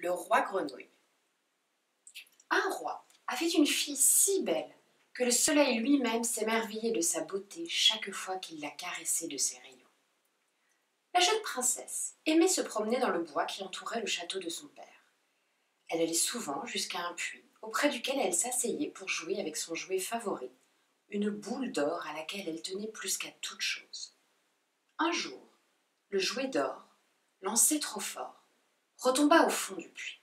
Le roi grenouille. Un roi avait une fille si belle que le soleil lui-même s'émerveillait de sa beauté chaque fois qu'il la caressait de ses rayons. La jeune princesse aimait se promener dans le bois qui entourait le château de son père. Elle allait souvent jusqu'à un puits auprès duquel elle s'asseyait pour jouer avec son jouet favori, une boule d'or à laquelle elle tenait plus qu'à toute chose. Un jour, le jouet d'or, lancé trop fort, retomba au fond du puits.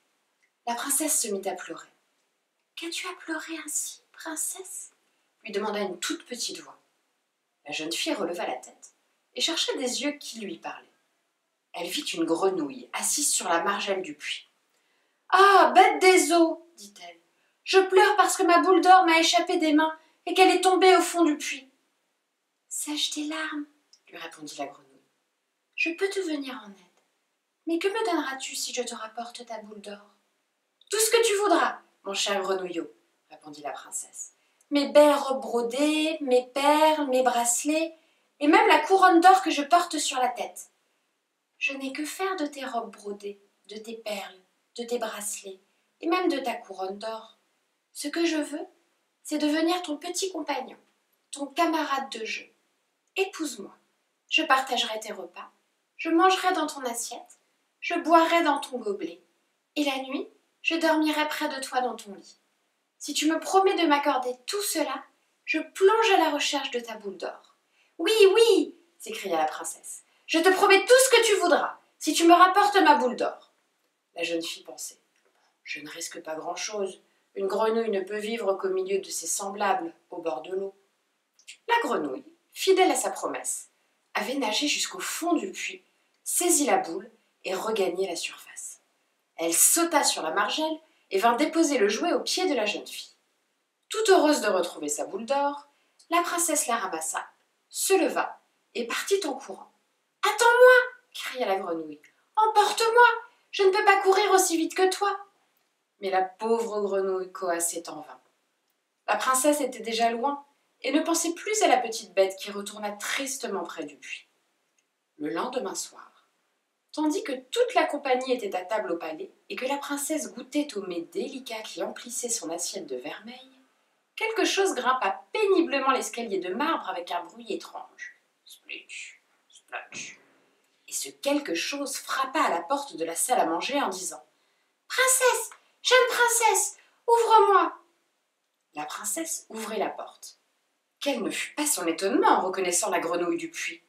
La princesse se mit à pleurer. « Qu'as-tu à pleurer ainsi, princesse ?» lui demanda une toute petite voix. La jeune fille releva la tête et chercha des yeux qui lui parlaient. Elle vit une grenouille assise sur la margelle du puits. « Ah, bête des eaux !» dit-elle. « Je pleure parce que ma boule d'or m'a échappé des mains et qu'elle est tombée au fond du puits. »« Sèche tes larmes, » lui répondit la grenouille. « Je peux te venir en aide. Mais que me donneras-tu si je te rapporte ta boule d'or ?»« Tout ce que tu voudras, mon cher grenouillot, » répondit la princesse. « Mes belles robes brodées, mes perles, mes bracelets, et même la couronne d'or que je porte sur la tête. Je n'ai que faire de tes robes brodées, de tes perles, de tes bracelets, et même de ta couronne d'or. Ce que je veux, c'est devenir ton petit compagnon, ton camarade de jeu. Épouse-moi, je partagerai tes repas, je mangerai dans ton assiette, je boirai dans ton gobelet, et la nuit, je dormirai près de toi dans ton lit. Si tu me promets de m'accorder tout cela, je plonge à la recherche de ta boule d'or. »« Oui, oui !» s'écria la princesse. « Je te promets tout ce que tu voudras, si tu me rapportes ma boule d'or. » La jeune fille pensait. « Je ne risque pas grand-chose. Une grenouille ne peut vivre qu'au milieu de ses semblables, au bord de l'eau. » La grenouille, fidèle à sa promesse, avait nagé jusqu'au fond du puits, saisit la boule et regagnait la surface. Elle sauta sur la margelle et vint déposer le jouet aux pieds de la jeune fille. Toute heureuse de retrouver sa boule d'or, la princesse la ramassa, se leva et partit en courant. « Attends-moi » cria la grenouille. « Emporte-moi, je ne peux pas courir aussi vite que toi. » Mais la pauvre grenouille coassait en vain. La princesse était déjà loin et ne pensait plus à la petite bête qui retourna tristement près du puits. Le lendemain soir, tandis que toute la compagnie était à table au palais et que la princesse goûtait au mets délicat qui emplissait son assiette de vermeil, quelque chose grimpa péniblement l'escalier de marbre avec un bruit étrange. Splitch, splotch. Et ce quelque chose frappa à la porte de la salle à manger en disant « Princesse, jeune princesse, ouvre-moi !» La princesse ouvrit la porte. Quel ne fut pas son étonnement en reconnaissant la grenouille du puits.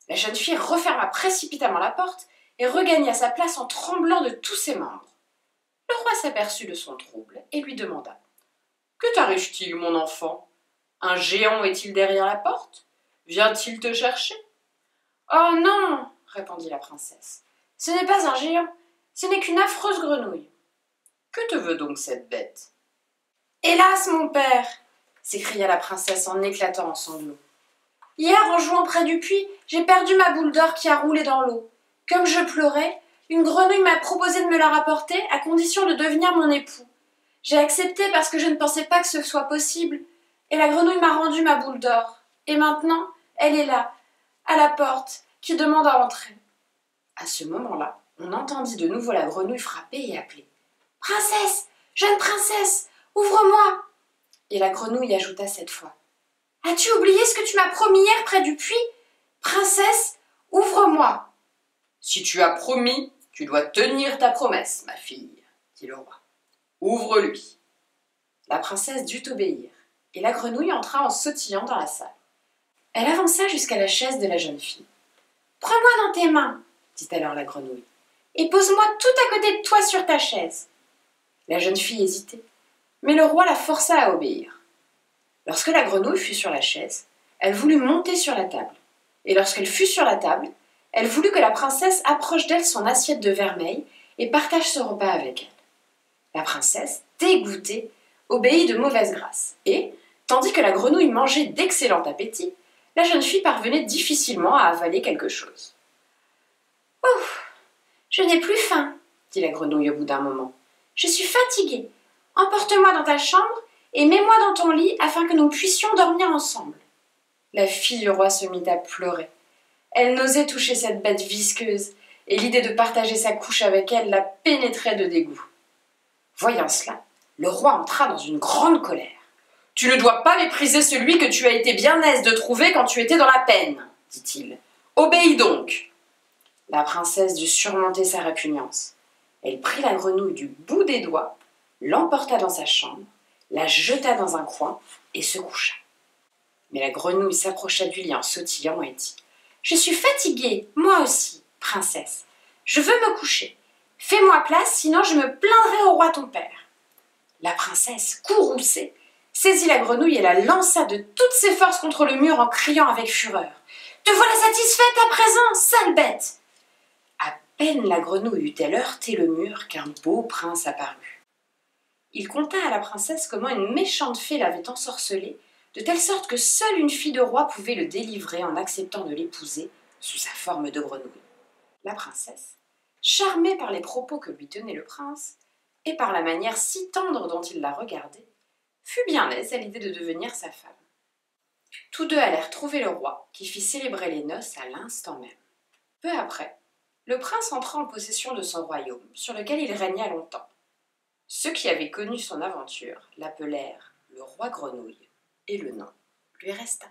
La jeune fille referma précipitamment la porte et regagna sa place en tremblant de tous ses membres. Le roi s'aperçut de son trouble et lui demanda « Que t'arrive-t-il, mon enfant? Un géant est-il derrière la porte? Vient-il te chercher ?»« Oh non !» répondit la princesse. « Ce n'est pas un géant, ce n'est qu'une affreuse grenouille. »« Que te veut donc cette bête ?»« Hélas, mon père !» s'écria la princesse en éclatant en sanglots. « Hier, en jouant près du puits, j'ai perdu ma boule d'or qui a roulé dans l'eau. Comme je pleurais, une grenouille m'a proposé de me la rapporter à condition de devenir mon époux. J'ai accepté parce que je ne pensais pas que ce soit possible, et la grenouille m'a rendu ma boule d'or. Et maintenant, elle est là, à la porte, qui demande à entrer. » À ce moment-là, on entendit de nouveau la grenouille frapper et appeler. « Princesse, jeune princesse, ouvre-moi !» Et la grenouille ajouta cette fois. « As-tu oublié ce que tu m'as promis hier près du puits? Princesse, ouvre-moi !»« Si tu as promis, tu dois tenir ta promesse, ma fille, » dit le roi. « Ouvre-lui. » La princesse dut obéir, et la grenouille entra en sautillant dans la salle. Elle avança jusqu'à la chaise de la jeune fille. « Prends-moi dans tes mains, » dit alors la grenouille, « et pose-moi tout à côté de toi sur ta chaise. » La jeune fille hésitait, mais le roi la força à obéir. Lorsque la grenouille fut sur la chaise, elle voulut monter sur la table, et lorsqu'elle fut sur la table, elle voulut que la princesse approche d'elle son assiette de vermeil et partage ce repas avec elle. La princesse, dégoûtée, obéit de mauvaise grâce, et, tandis que la grenouille mangeait d'excellent appétit, la jeune fille parvenait difficilement à avaler quelque chose. « Ouf, je n'ai plus faim, » dit la grenouille au bout d'un moment. « Je suis fatiguée. Emporte-moi dans ta chambre et mets-moi dans ton lit afin que nous puissions dormir ensemble. » La fille du roi se mit à pleurer. Elle n'osait toucher cette bête visqueuse et l'idée de partager sa couche avec elle la pénétrait de dégoût. Voyant cela, le roi entra dans une grande colère. « Tu ne dois pas mépriser celui que tu as été bien aise de trouver quand tu étais dans la peine, dit-il. Obéis donc !» La princesse dut surmonter sa répugnance. Elle prit la grenouille du bout des doigts, l'emporta dans sa chambre, la jeta dans un coin et se coucha. Mais la grenouille s'approcha du lit en sautillant et dit « Je suis fatiguée, moi aussi, princesse. Je veux me coucher. Fais-moi place, sinon je me plaindrai au roi ton père. » La princesse, courroucée, saisit la grenouille et la lança de toutes ses forces contre le mur en criant avec fureur « Te voilà satisfaite à présent, sale bête !» À peine la grenouille eut-elle heurté le mur qu'un beau prince apparut. Il conta à la princesse comment une méchante fée l'avait ensorcelé, de telle sorte que seule une fille de roi pouvait le délivrer en acceptant de l'épouser sous sa forme de grenouille. La princesse, charmée par les propos que lui tenait le prince, et par la manière si tendre dont il la regardait, fut bien aise à l'idée de devenir sa femme. Tous deux allèrent trouver le roi, qui fit célébrer les noces à l'instant même. Peu après, le prince entra en possession de son royaume, sur lequel il régna longtemps. Ceux qui avaient connu son aventure l'appelèrent le roi grenouille, et le nom lui resta.